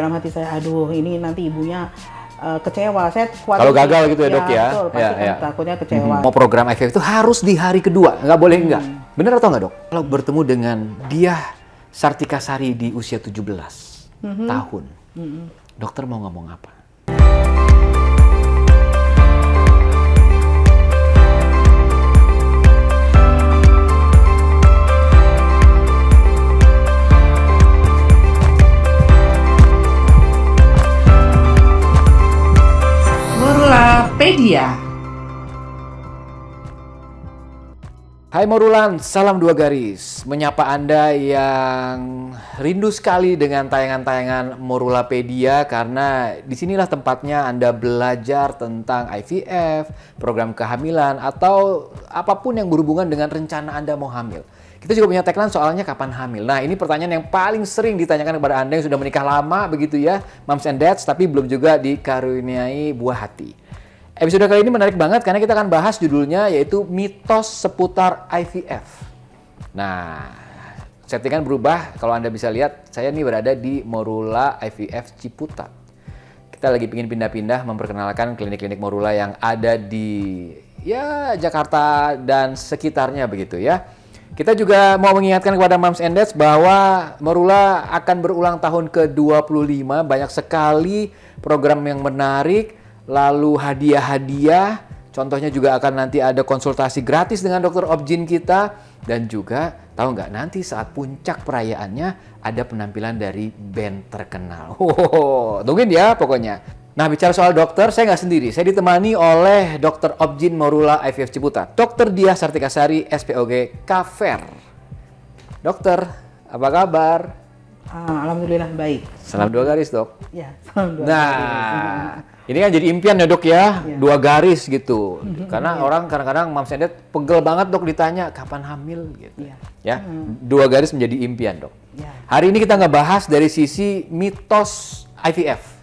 dalam hati saya, aduh ini nanti ibunya kecewa. Saya khawatir kalau gagal gitu ya, Dok ya. Betul, pasti kan takutnya kecewa. Mau program IVF itu harus di hari kedua, nggak boleh enggak. Bener atau nggak, Dok? Kalau bertemu dengan Diah Sartikasari di usia 17 tahun, dokter mau ngomong apa? Morulapedia. Hai Morulan, salam dua garis. Menyapa Anda yang rindu sekali dengan tayangan-tayangan Morulapedia karena disinilah tempatnya Anda belajar tentang IVF, program kehamilan, atau apapun yang berhubungan dengan rencana Anda mau hamil. Kita juga punya tagline soalnya kapan hamil. Nah, ini pertanyaan yang paling sering ditanyakan kepada Anda yang sudah menikah lama begitu ya, moms and dads, tapi belum juga dikaruniai buah hati. Episode kali ini menarik banget karena kita akan bahas judulnya yaitu mitos seputar IVF. Nah, settingan berubah. Kalau Anda bisa lihat, saya nih berada di Morula IVF Ciputat. Kita lagi pingin pindah-pindah memperkenalkan klinik-klinik Morula yang ada di Jakarta dan sekitarnya begitu ya. Kita juga mau mengingatkan kepada moms and dads bahwa Morula akan berulang tahun ke-25. Banyak sekali program yang menarik, lalu hadiah-hadiah. Contohnya juga akan nanti ada konsultasi gratis dengan dokter Obgyn kita. Dan juga, tahu nggak, nanti saat puncak perayaannya ada penampilan dari band terkenal. Tungguin ya pokoknya. Nah, bicara soal dokter, saya nggak sendiri. Saya ditemani oleh Dr. Obgyn Morula IVF Ciputat, Dr. Diah Sartikasari, SPOG Kafer. Dokter, apa kabar? Alhamdulillah baik. Salam dua garis, Dok. Ya, salam dua garis. Nah, ini kan jadi impian ya, Dok ya, dua garis gitu. Karena orang kadang-kadang moms and dad pegel banget, Dok, ditanya kapan hamil gitu. Ya, dua garis menjadi impian, Dok. Hari ini kita ngebahas dari sisi mitos IVF.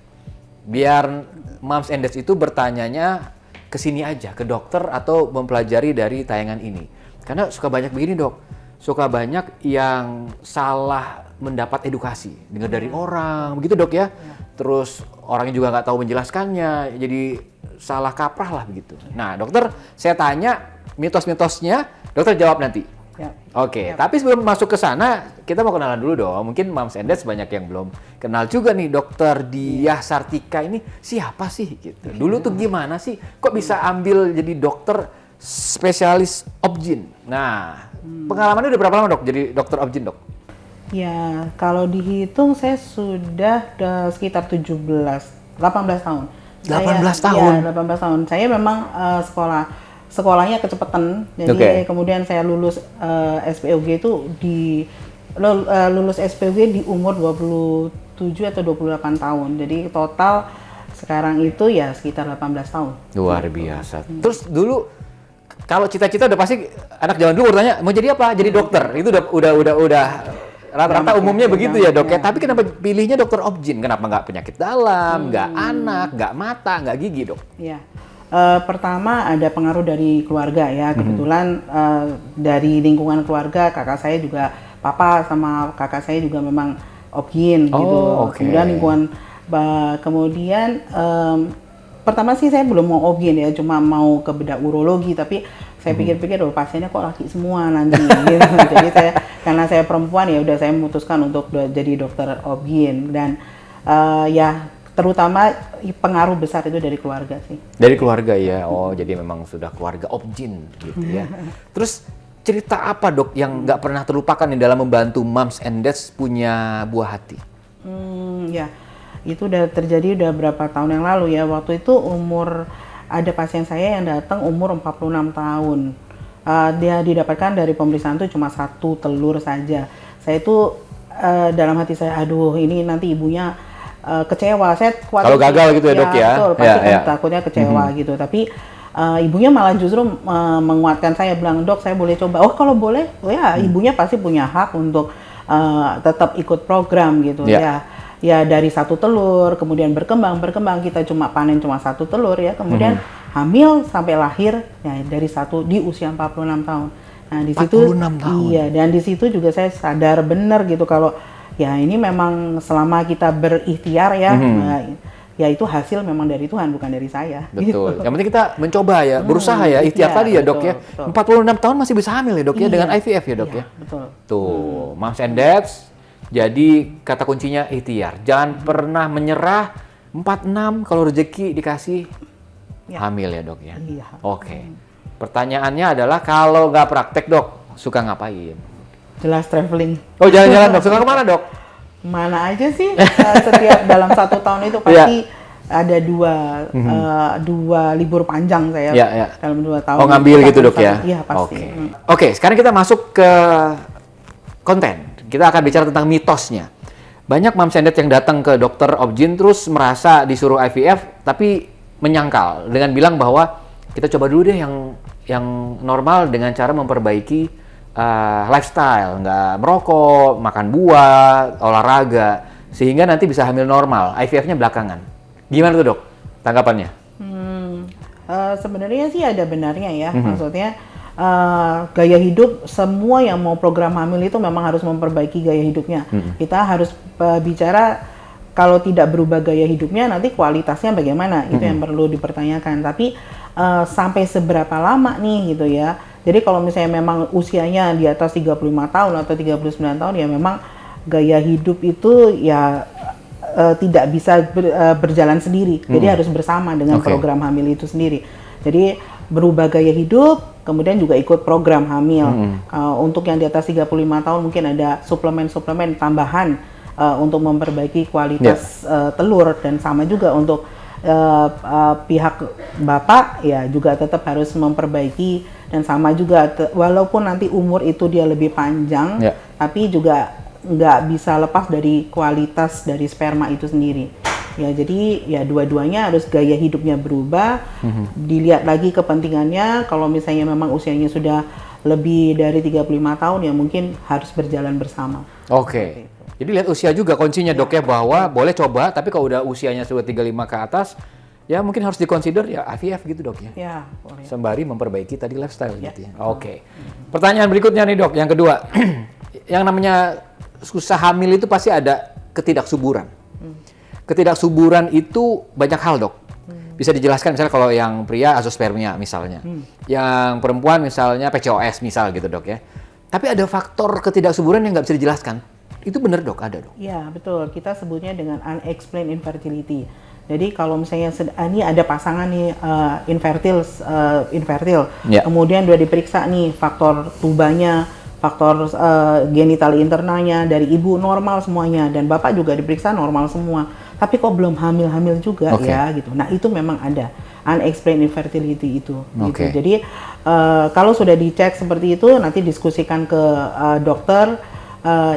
Biar moms and dads itu bertanyanya ke sini aja, ke dokter atau mempelajari dari tayangan ini. Karena suka banyak begini, Dok. Suka banyak yang salah mendapat edukasi. Dengar dari orang, begitu, Dok ya. Terus orangnya juga nggak tahu menjelaskannya, jadi salah kaprah lah begitu. Nah, dokter, saya tanya mitos-mitosnya, dokter jawab nanti. Oke, tapi sebelum masuk ke sana, kita mau kenalan dulu dong. Mungkin moms and dads banyak yang belum kenal juga nih, Dokter Diah Sartika ini siapa sih gitu. Dulu tuh gimana sih? Kok bisa ambil jadi dokter spesialis Obgyn? Nah, pengalamannya udah berapa lama, Dok, jadi dokter Obgyn, Dok? Ya, kalau dihitung saya sudah sekitar 18 tahun. 18 tahun? Ya, 18 tahun. Saya memang sekolahnya kecepatan. Jadi kemudian saya lulus SPOG itu lulus SPOG di umur 27 atau 28 tahun. Jadi total sekarang itu ya sekitar 18 tahun. Luar biasa. Terus dulu kalau cita-cita udah pasti anak zaman dulu bertanya mau jadi apa? Jadi dokter. Itu udah rata-rata umumnya begitu ya, Dok ya. Tapi kenapa pilihnya dokter Obgyn? Kenapa nggak penyakit dalam, nggak anak, nggak mata, nggak gigi, Dok? Iya. Pertama ada pengaruh dari keluarga ya. Kebetulan dari lingkungan keluarga, kakak saya juga, papa sama kakak saya juga memang Obgyn gitu. Kemudian pertama sih saya belum mau Obgyn ya, cuma mau ke bedah urologi, tapi saya pikir-pikir pasiennya kok laki semua nanti gitu. Jadi karena saya perempuan ya udah saya memutuskan untuk jadi dokter Obgyn dan terutama pengaruh besar itu dari keluarga sih. Dari keluarga ya. Oh, jadi memang sudah keluarga Obgyn gitu ya. Terus cerita apa, Dok, yang nggak pernah terlupakan nih dalam membantu moms and dads punya buah hati? Ya, itu udah terjadi berapa tahun yang lalu ya. Waktu itu ada pasien saya yang datang umur 46 tahun. Dia didapatkan dari pemeriksaan itu cuma 1 telur saja. Saya itu dalam hati saya, aduh ini nanti ibunya kecewa. Saya khawatir kalau gagal gitu ya, Dok ya. Betul, pasti kan takutnya kecewa gitu. Tapi ibunya malah justru menguatkan saya, bilang, "Dok, saya boleh coba." Oh, kalau boleh, ya ibunya pasti punya hak untuk tetap ikut program gitu ya. Ya dari 1 telur, kemudian berkembang kita panen cuma 1 telur ya, kemudian hamil sampai lahir ya dari 1 di usia 46 tahun. Nah, di situ 46 tahun. Iya, dan di situ juga saya sadar benar gitu kalau ya ini memang selama kita berikhtiar ya, ya itu hasil memang dari Tuhan, bukan dari saya. Betul. Gitu. Yang penting kita mencoba ya, berusaha ya, ikhtiar Iya, tadi ya dok ya. betul. 46 tahun masih bisa hamil ya dok ya, dengan IVF ya dok Iya, ya. betul. Tuh, moms and dads, jadi kata kuncinya ikhtiar. Jangan pernah menyerah, 46 kalau rezeki dikasih hamil ya dok ya. Iya. Oke. Pertanyaannya adalah kalau nggak praktek dok, suka ngapain? Jelas traveling. Oh jalan-jalan dok, suka kemana dok? Mana aja sih, setiap dalam 1 tahun itu pasti ada dua libur panjang saya dalam 2 tahun. Oh ngambil gitu dok ya? Iya pasti. Oke, sekarang kita masuk ke konten. Kita akan bicara tentang mitosnya. Banyak moms and dad yang datang ke dokter Obgyn terus merasa disuruh IVF, tapi menyangkal dengan bilang bahwa kita coba dulu deh yang normal dengan cara memperbaiki lifestyle, nggak merokok, makan buah, olahraga, sehingga nanti bisa hamil normal. IVF-nya belakangan. Gimana tuh dok? Tanggapannya? Sebenarnya sih ada benarnya ya. Maksudnya gaya hidup, semua yang mau program hamil itu memang harus memperbaiki gaya hidupnya. Kita harus bicara kalau tidak berubah gaya hidupnya nanti kualitasnya bagaimana, itu yang perlu dipertanyakan. Tapi sampai seberapa lama nih gitu ya. Jadi kalau misalnya memang usianya di atas 35 tahun atau 39 tahun ya memang gaya hidup itu ya tidak bisa berjalan sendiri. Jadi harus bersama dengan program hamil itu sendiri. Jadi berubah gaya hidup, kemudian juga ikut program hamil. Untuk yang di atas 35 tahun mungkin ada suplemen-suplemen tambahan untuk memperbaiki kualitas telur, dan sama juga untuk pihak bapak ya juga tetap harus memperbaiki, dan sama juga walaupun nanti umur itu dia lebih panjang, tapi juga nggak bisa lepas dari kualitas dari sperma itu sendiri. Ya jadi ya dua-duanya harus gaya hidupnya berubah, dilihat lagi kepentingannya. Kalau misalnya memang usianya sudah lebih dari 35 tahun ya mungkin harus berjalan bersama. Oke. Jadi lihat usia juga kuncinya dok ya, bahwa boleh coba, tapi kalau udah usianya sudah 35 ke atas, ya mungkin harus dikonsider ya IVF gitu dok ya. Ya, boleh. Sembari memperbaiki tadi lifestyle gitu ya. Oke. Pertanyaan berikutnya nih dok, yang kedua. Yang namanya susah hamil itu pasti ada ketidaksuburan. Ketidaksuburan itu banyak hal dok. Bisa dijelaskan misalnya kalau yang pria azoospermia misalnya. Yang perempuan misalnya PCOS misal gitu dok ya. Tapi ada faktor ketidaksuburan yang nggak bisa dijelaskan. Itu benar dok, ada dok? Ya betul, kita sebutnya dengan unexplained infertility. Jadi kalau misalnya ini ada pasangan nih infertil, kemudian udah diperiksa nih faktor tubanya, faktor genital internalnya dari ibu normal semuanya, dan bapak juga diperiksa normal semua. Tapi kok belum hamil-hamil juga ya gitu. Nah itu memang ada unexplained infertility itu. Gitu. Jadi kalau sudah dicek seperti itu, nanti diskusikan ke dokter.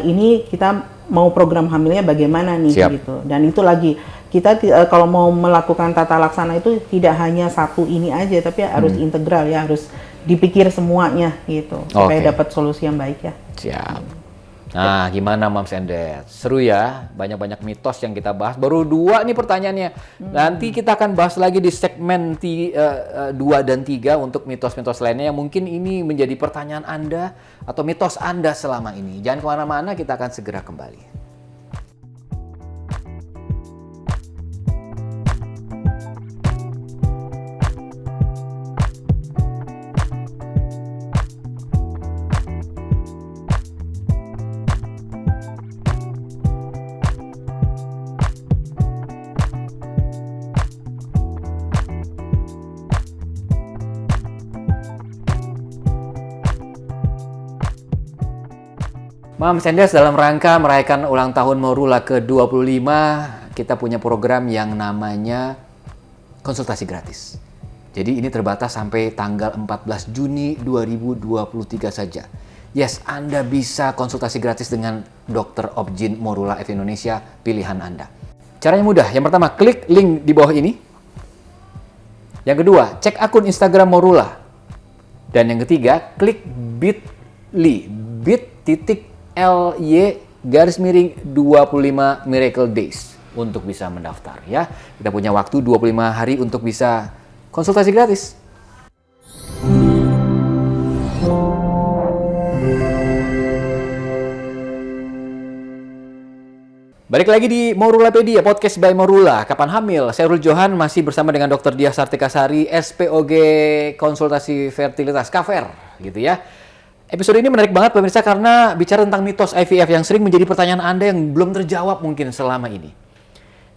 Ini kita mau program hamilnya bagaimana nih gitu. Dan itu lagi kita kalau mau melakukan tata laksana itu tidak hanya satu ini aja, tapi harus integral ya, harus dipikir semuanya gitu supaya dapat solusi yang baik ya. Siap. Nah, gimana moms and dad? Seru ya, banyak-banyak mitos yang kita bahas. Baru 2 nih pertanyaannya. Nanti kita akan bahas lagi di segmen 2 dan 3 untuk mitos-mitos lainnya yang mungkin ini menjadi pertanyaan Anda atau mitos Anda selama ini. Jangan kemana-mana, kita akan segera kembali. Moms and Dads, dalam rangka merayakan ulang tahun Morula ke-25, kita punya program yang namanya konsultasi gratis. Jadi ini terbatas sampai tanggal 14 Juni 2023 saja. Yes, Anda bisa konsultasi gratis dengan Dr. Obgyn Morula F Indonesia, pilihan Anda. Caranya mudah. Yang pertama, klik link di bawah ini. Yang kedua, cek akun Instagram Morula. Dan yang ketiga, klik bit.ly, bit.ly/25 Miracle Days untuk bisa mendaftar ya. Kita punya waktu 25 hari untuk bisa konsultasi gratis. Balik lagi di Morulapedia, podcast by Morula. Kapan hamil? Saya Rul Johan masih bersama dengan Dr. Diah Sartikasari, SPOG Konsultasi Fertilitas Kafer, gitu ya. Episode ini menarik banget pemirsa karena bicara tentang mitos IVF yang sering menjadi pertanyaan Anda yang belum terjawab mungkin selama ini.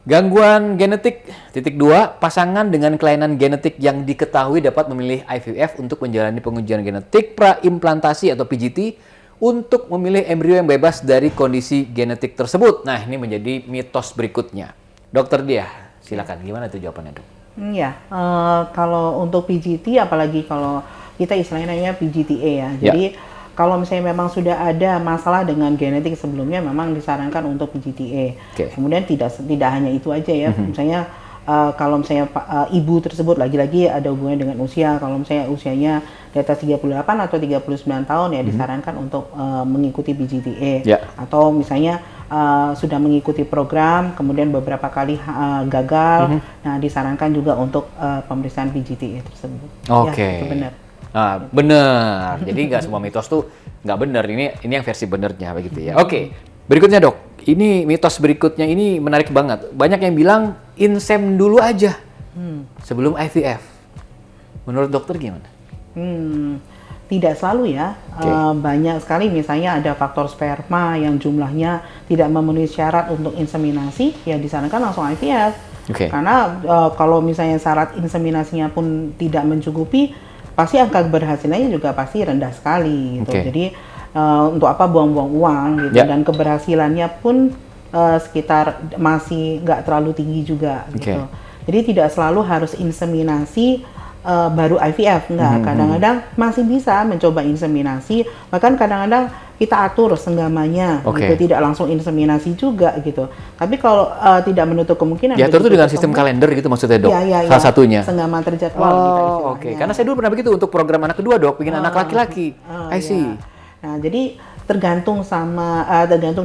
Gangguan genetik, titik 2, pasangan dengan kelainan genetik yang diketahui dapat memilih IVF untuk menjalani pengujian genetik praimplantasi atau PGT untuk memilih embrio yang bebas dari kondisi genetik tersebut. Nah, ini menjadi mitos berikutnya. Dokter Diah, silakan. Gimana itu jawabannya, Dok? Kalau untuk PGT, apalagi kalau kita istilahnya namanya PGTA ya. Jadi kalau misalnya memang sudah ada masalah dengan genetik sebelumnya, memang disarankan untuk PGTA. Kemudian tidak hanya itu aja ya. Misalnya kalau misalnya ibu tersebut lagi-lagi ada hubungannya dengan usia, kalau misalnya usianya di atas 38 atau 39 tahun ya disarankan untuk mengikuti PGTA. Atau misalnya sudah mengikuti program, kemudian beberapa kali gagal, nah disarankan juga untuk pemeriksaan PGTA tersebut. Ya, itu benar. Benar. Jadi nggak semua mitos tuh nggak benar. Ini yang versi benernya begitu ya. Berikutnya Dok. Ini mitos berikutnya ini menarik banget. Banyak yang bilang insem dulu aja sebelum IVF. Menurut dokter gimana? Tidak selalu ya. Banyak sekali misalnya ada faktor sperma yang jumlahnya tidak memenuhi syarat untuk inseminasi, ya disarankan langsung IVF. Karena kalau misalnya syarat inseminasinya pun tidak mencukupi, pasti angka keberhasilannya juga pasti rendah sekali gitu. Jadi untuk apa buang-buang uang gitu, dan keberhasilannya pun sekitar masih nggak terlalu tinggi juga gitu. Jadi tidak selalu harus inseminasi baru IVF, enggak. Kadang-kadang masih bisa mencoba inseminasi, bahkan kadang-kadang kita atur senggamanya gitu, tidak langsung inseminasi juga gitu. Tapi kalau tidak menutup kemungkinan diatur itu dengan sistem kalender gitu maksudnya, Dok? Salah satunya senggama terjadwal gitu. Karena saya dulu pernah begitu untuk program anak kedua, Dok, pengen anak laki-laki. I see. Nah, jadi tergantung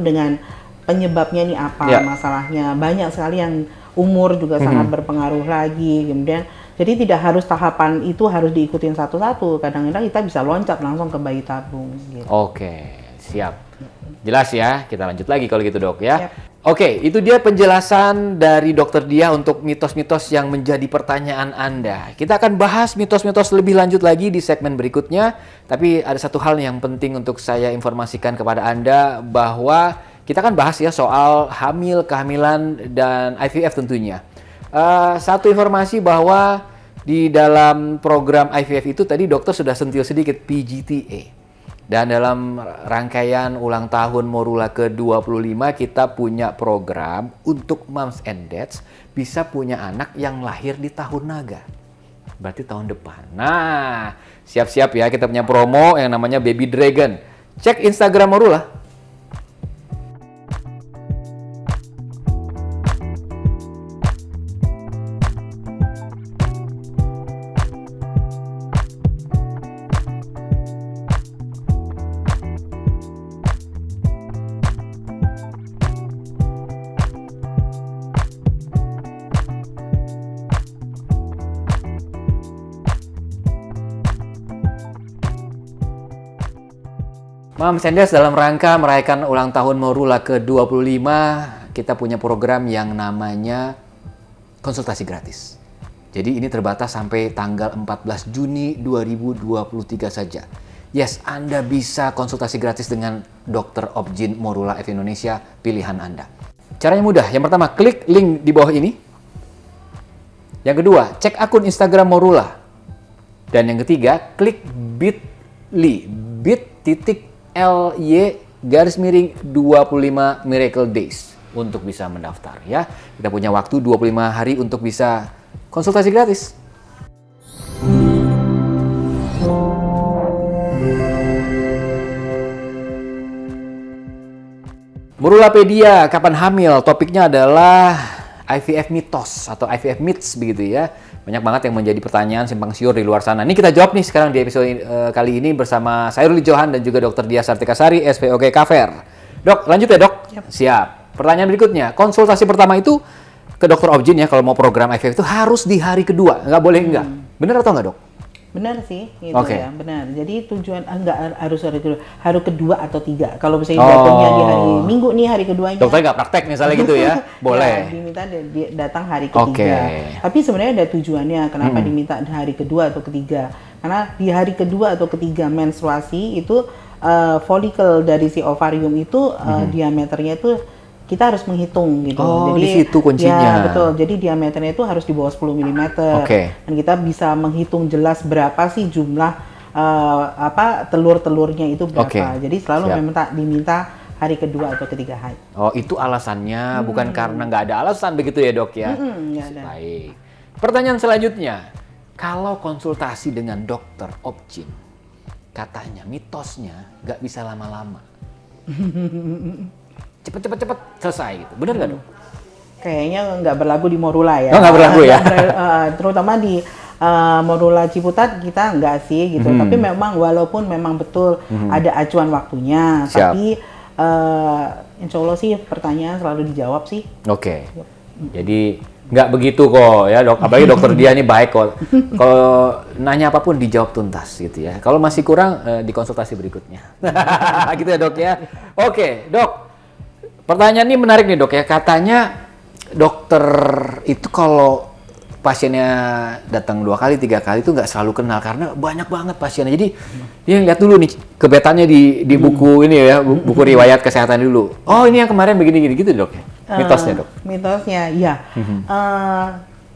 dengan penyebabnya ini apa masalahnya. Banyak sekali yang umur juga sangat berpengaruh lagi. Kemudian jadi tidak harus tahapan itu harus diikutin satu-satu. Kadang-kadang kita bisa loncat langsung ke bayi tabung gitu. Siap. Jelas ya. Kita lanjut lagi kalau gitu, Dok ya. Itu dia penjelasan dari Dokter Diah untuk mitos-mitos yang menjadi pertanyaan Anda. Kita akan bahas mitos-mitos lebih lanjut lagi di segmen berikutnya. Tapi ada satu hal yang penting untuk saya informasikan kepada Anda bahwa kita akan bahas ya soal hamil, kehamilan, dan IVF tentunya. Satu informasi bahwa di dalam program IVF itu tadi dokter sudah sentil sedikit PGTA. Dan dalam rangkaian ulang tahun Morula ke-25 kita punya program untuk moms and dads bisa punya anak yang lahir di tahun naga. Berarti tahun depan. Nah, siap-siap ya kita punya promo yang namanya Baby Dragon. Cek Instagram Morula. Moms and Dads, dalam rangka merayakan ulang tahun Morula ke-25, kita punya program yang namanya konsultasi gratis. Jadi ini terbatas sampai tanggal 14 Juni 2023 saja. Yes, Anda bisa konsultasi gratis dengan Dr. Objin Morula F Indonesia, pilihan Anda. Caranya mudah. Yang pertama, klik link di bawah ini. Yang kedua, cek akun Instagram Morula. Dan yang ketiga, klik bit.ly, bit.ly/25 Miracle Days untuk bisa mendaftar ya. Kita punya waktu 25 hari untuk bisa konsultasi gratis. Morulapedia, kapan hamil? Topiknya adalah IVF mitos atau IVF myths begitu ya. Banyak banget yang menjadi pertanyaan simpang siur di luar sana. Ini kita jawab nih sekarang di episode kali ini bersama saya Rul Johan dan juga Dr. Diah Sartikasari, SPOG Kafer. Dok, lanjut ya dok? Siap. Pertanyaan berikutnya, konsultasi pertama itu ke Dr. Objin ya, kalau mau program IVF itu harus di hari kedua, nggak boleh enggak. Bener atau nggak dok? Benar sih, gitu Oke. ya, benar. Jadi tujuan enggak harus hari kedua atau tiga. Kalau misalnya jatuhnya di hari Minggu nih hari keduanya. Dokter nggak praktek misalnya gitu ya? Boleh. Ya, diminta datang hari ketiga. Oke. Tapi sebenarnya ada tujuannya kenapa diminta hari kedua atau ketiga. Karena di hari kedua atau ketiga menstruasi itu folikel dari si ovarium itu diameternya itu kita harus menghitung gitu. Oh, Jadi di situ kuncinya. Ya, betul. Jadi diameternya itu harus di bawah 10 mm. Oke. Dan kita bisa menghitung jelas berapa sih jumlah telur-telurnya itu berapa. Oke. Jadi selalu Siap. diminta hari kedua atau ketiga haid. Oh, itu alasannya, bukan karena nggak ada alasan begitu ya, Dok ya? Nggak ada. Baik. Pertanyaan selanjutnya, kalau konsultasi dengan dokter Obgyn, katanya mitosnya nggak bisa lama-lama. Cepet selesai gitu. Bener nggak, Dok? Kayaknya nggak berlaku di Morula ya. Oh, nggak berlaku ya? Terutama di Morula Ciputat kita nggak sih gitu. Tapi memang walaupun memang betul ada acuan waktunya, Siap. tapi insya Allah sih pertanyaan selalu dijawab sih. Oke. Jadi nggak begitu kok ya, Dok. Apalagi dokter dia ini baik kok. Kalau nanya apapun dijawab tuntas gitu ya. Kalau masih kurang di konsultasi berikutnya. Gitu ya, Dok ya. Oke, Dok. Pertanyaan ini menarik nih, Dok ya. Katanya dokter itu kalau pasiennya datang 2 kali, 3 kali itu nggak selalu kenal karena banyak banget pasiennya. Jadi dia lihat dulu nih kebetannya di buku ini ya, buku riwayat kesehatan dulu. Oh, ini yang kemarin begini-gini gitu, Dok ya. Mitosnya, Dok. Mitosnya, ya.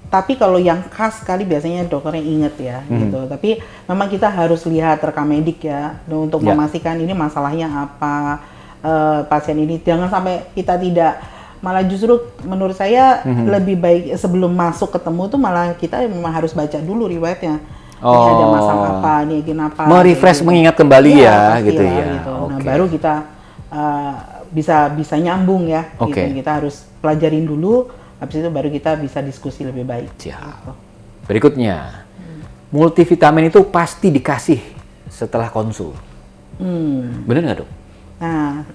Tapi kalau yang khas sekali biasanya dokternya inget ya, gitu. Tapi memang kita harus lihat rekam medik ya, untuk memastikan ini masalahnya apa, pasien ini. Jangan sampai kita tidak, malah justru menurut saya lebih baik sebelum masuk ketemu tuh malah kita memang harus baca dulu riwayatnya. Ini ada masalah apa, ini kenapa. Merefresh, mengingat kembali ya, gitu pastilah, ya. Gitu. Nah, Oke. baru kita bisa nyambung ya. Oke. Gitu. Kita harus pelajarin dulu, habis itu baru kita bisa diskusi lebih baik. Siap. Berikutnya, multivitamin itu pasti dikasih setelah konsul. Bener nggak, Dok? Nah,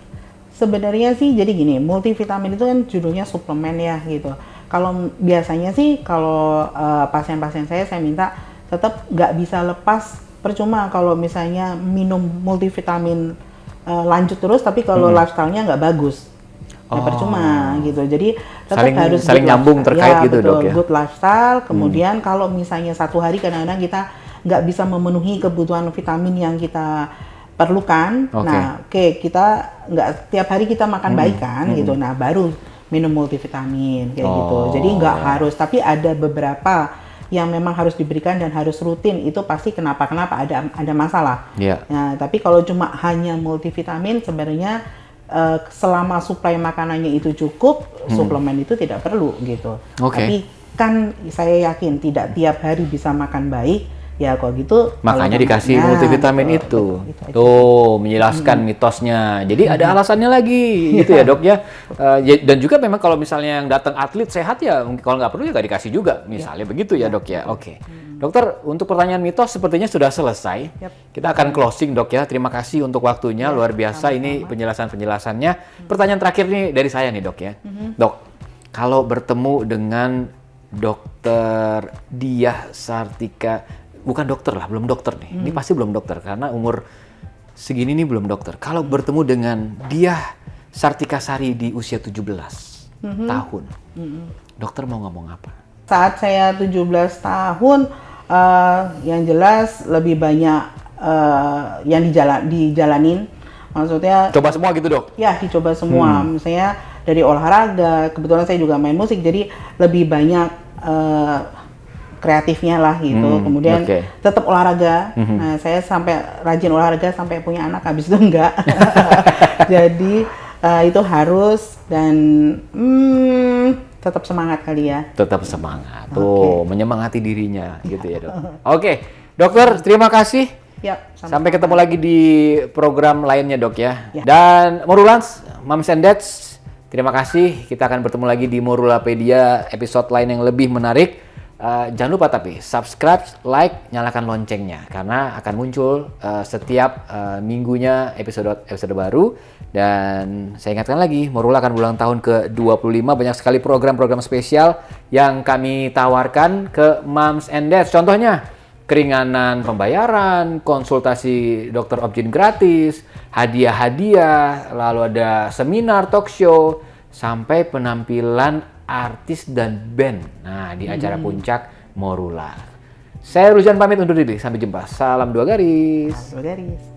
sebenarnya sih jadi gini, multivitamin itu kan judulnya suplemen ya gitu. Kalau biasanya sih kalau pasien-pasien saya minta tetap nggak bisa lepas, percuma kalau misalnya minum multivitamin lanjut terus, tapi kalau lifestyle-nya nggak bagus. Ya percuma gitu. Jadi tetap harus saling good nyambung lifestyle. terkait Ya, gitu, betul, Dok ya. good lifestyle. Kemudian kalau misalnya satu hari kadang-kadang kita nggak bisa memenuhi kebutuhan vitamin yang kita perlukan. Oke. Nah, kita nggak tiap hari kita makan baik kan gitu. Nah, baru minum multivitamin kayak gitu. Jadi nggak harus, tapi ada beberapa yang memang harus diberikan dan harus rutin. Itu pasti kenapa ada masalah. Iya. Nah, tapi kalau cuma hanya multivitamin sebenarnya selama suplai makanannya itu cukup, suplemen itu tidak perlu gitu. Oke. Tapi kan saya yakin tidak tiap hari bisa makan baik. Ya kalau gitu Makanya kalau dikasih namanya, multivitamin betul, itu. aja. Tuh, menjelaskan mitosnya. Jadi ada alasannya lagi gitu ya, Dok ya. Dan juga memang kalau misalnya yang datang atlet sehat ya, kalau nggak perlu ya nggak dikasih juga. Misalnya begitu ya, Dok ya. Oke. Dokter, untuk pertanyaan mitos sepertinya sudah selesai. Yap. Kita akan closing, Dok ya. Terima kasih untuk waktunya, luar biasa ini penjelasannya. Pertanyaan terakhir nih dari saya nih, Dok ya. Dok, kalau bertemu dengan Dokter Diah Sartika, bukan dokter lah, belum dokter nih. Ini pasti belum dokter karena umur segini nih belum dokter. Kalau bertemu dengan Diah Sartika Sari di usia 17 tahun, dokter mau ngomong apa? Saat saya 17 tahun, yang jelas lebih banyak yang dijalanin. Maksudnya Coba semua gitu, Dok? ya dicoba semua. Misalnya dari olahraga, kebetulan saya juga main musik, jadi lebih banyak kreatifnya lah gitu. Kemudian oke. tetap olahraga. Nah, saya sampai rajin olahraga sampai punya anak, habis itu enggak. Jadi itu harus, dan tetap semangat kali ya. Tetap semangat. Tuh, menyemangati dirinya gitu ya, Dok. Oke, Dokter, terima kasih. Yap, Sampai ketemu lagi di program lainnya, Dok ya. Ya. Dan Morulans, Moms and Dads, terima kasih. Kita akan bertemu lagi di Morulapedia episode lain yang lebih menarik. Jangan lupa tapi subscribe, like, nyalakan loncengnya karena akan muncul setiap minggunya episode baru. Dan saya ingatkan lagi, Morula akan ulang tahun ke-25, banyak sekali program-program spesial yang kami tawarkan ke Moms and Dads. Contohnya keringanan pembayaran, konsultasi dokter objin gratis, hadiah-hadiah, lalu ada seminar, talk show, sampai penampilan artis dan band. Nah, di acara puncak Morula. Saya Ruzan pamit undur diri. Sampai jumpa. Salam 2 garis. Dua garis.